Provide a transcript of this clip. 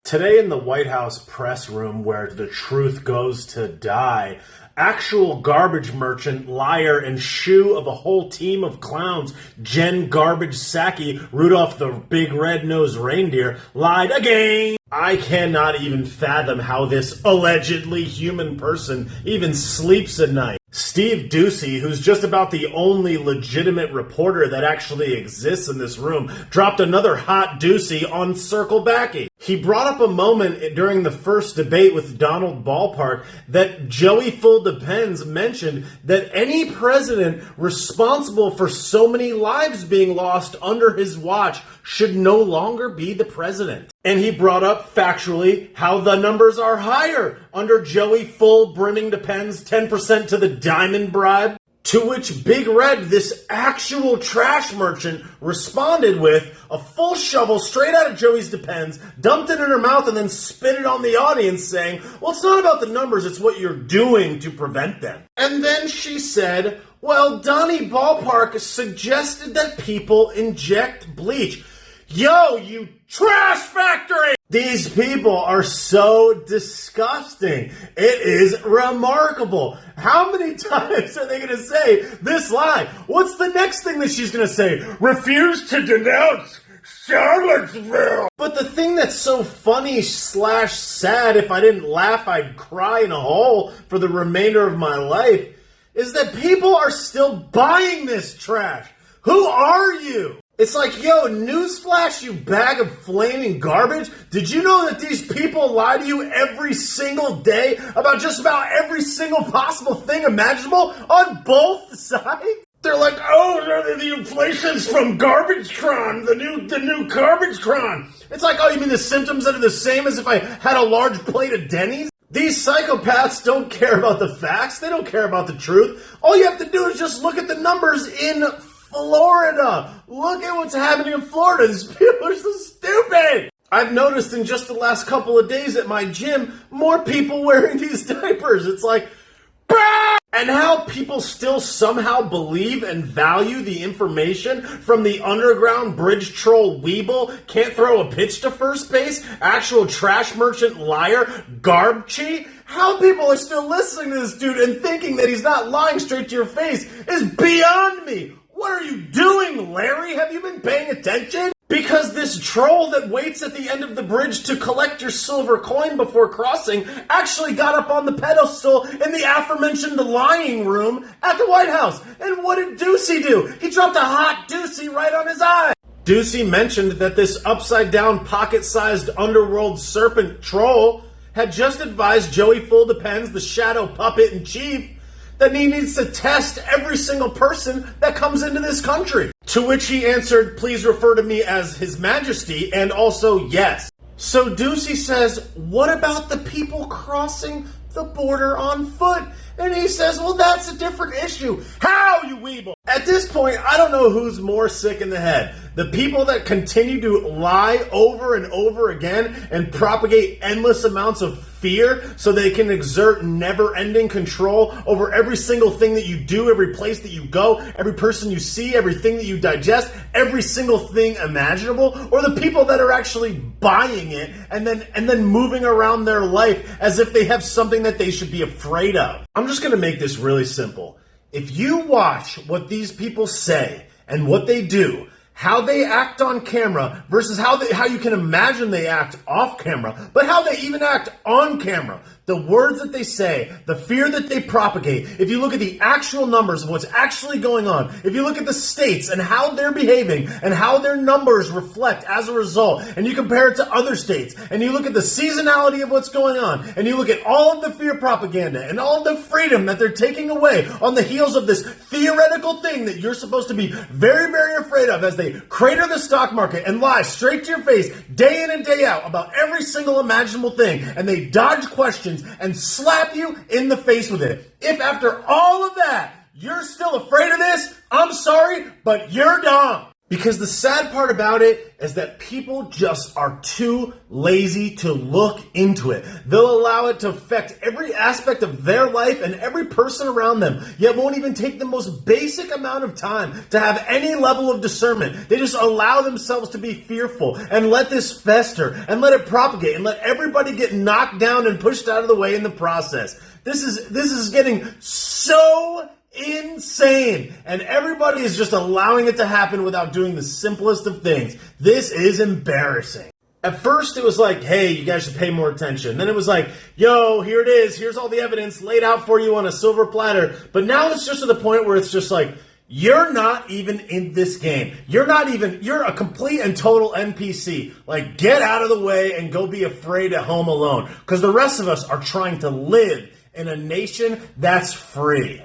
Today in the White House press room where the truth goes to die, actual garbage merchant, liar, and shoe of a whole team of clowns, Jen Garbage Psaki, Rudolph the Big Red-Nosed Reindeer, lied again. I cannot even fathom how this allegedly human person even sleeps at night. Steve Doocy, who's just about the only legitimate reporter that actually exists in this room, dropped another hot doozy on Psirclebacki. He brought up a moment during the first debate with Donald Ballpark that Joey Full Depends mentioned that any president responsible for so many lives being lost under his watch should no longer be the president. And he brought up factually how the numbers are higher under Joey Full Brimming Depends 10% to the diamond bribe. To which Big Red, this actual trash merchant, responded with a full shovel straight out of Joey's Depends, dumped it in her mouth, and then spit it on the audience saying, well, it's not about the numbers, it's what you're doing to prevent them. And then she said, well, Donnie Ballpark suggested that people inject bleach. Yo, you trash factory! These people are so disgusting. It is remarkable. How many times are they going to say this lie? What's the next thing that she's going to say? Refuse to denounce Charlottesville. But the thing that's so funny / sad, if I didn't laugh, I'd cry in a hole for the remainder of my life, is that people are still buying this trash. Who are you? It's like, yo, newsflash, you bag of flaming garbage. Did you know that these people lie to you every single day about just about every single possible thing imaginable on both sides? They're like, oh, the inflation's from GarbageTron, the new GarbageTron. It's like, oh, you mean the symptoms that are the same as if I had a large plate of Denny's? These psychopaths don't care about the facts. They don't care about the truth. All you have to do is just look at the numbers in Florida. Look at what's happening in Florida. These people are so stupid. I've noticed in just the last couple of days at my gym, more people wearing these diapers. It's like, bah! And how people still somehow believe and value the information from the underground bridge troll Weeble, can't throw a pitch to first base, actual trash merchant liar, Garbchi. How people are still listening to this dude and thinking that he's not lying straight to your face is beyond me. What are you doing, Larry? Have you been paying attention? Because this troll that waits at the end of the bridge to collect your silver coin before crossing actually got up on the pedestal in the aforementioned lying room at the White House. And what did Doocy do? He dropped a hot doozy right on his eye. Doocy mentioned that this upside-down, pocket-sized underworld serpent troll had just advised Joey Full Depends, the shadow puppet in chief, that he needs to test every single person that comes into this country. To which he answered, please refer to me as His Majesty, and also yes. So Doocy says, what about the people crossing the border on foot? And he says, well, that's a different issue. How, you weeble? At this point, I don't know who's more sick in the head. The people that continue to lie over and over again and propagate endless amounts of fear so they can exert never-ending control over every single thing that you do, every place that you go, every person you see, everything that you digest, every single thing imaginable, or the people that are actually buying it and then moving around their life as if they have something that they should be afraid of. I'm just going to make this really simple. If you watch what these people say and what they do, how they act on camera versus how you can imagine they act off camera, but how they even act on camera, the words that they say, the fear that they propagate, if you look at the actual numbers of what's actually going on, if you look at the states and how they're behaving and how their numbers reflect as a result, and you compare it to other states, and you look at the seasonality of what's going on, and you look at all of the fear propaganda and all of the freedom that they're taking away on the heels of this theoretical thing that you're supposed to be very, very afraid of as they crater the stock market and lie straight to your face day in and day out about every single imaginable thing, and they dodge questions and slap you in the face with it. If after all of that, you're still afraid of this, I'm sorry, but you're dumb. Because the sad part about it is that people just are too lazy to look into it. They'll allow it to affect every aspect of their life and every person around them, yet won't even take the most basic amount of time to have any level of discernment. They just allow themselves to be fearful and let this fester and let it propagate and let everybody get knocked down and pushed out of the way in the process. This is getting so insane, and everybody is just allowing it to happen without doing the simplest of things. This is embarrassing. At first it was like, hey, you guys should pay more attention. Then it was like, yo, here it is. Here's all the evidence laid out for you on a silver platter. But now it's just to the point where it's just like, you're not even in this game. You're a complete and total NPC. Like, get out of the way and go be afraid at home alone. Because the rest of us are trying to live in a nation that's free.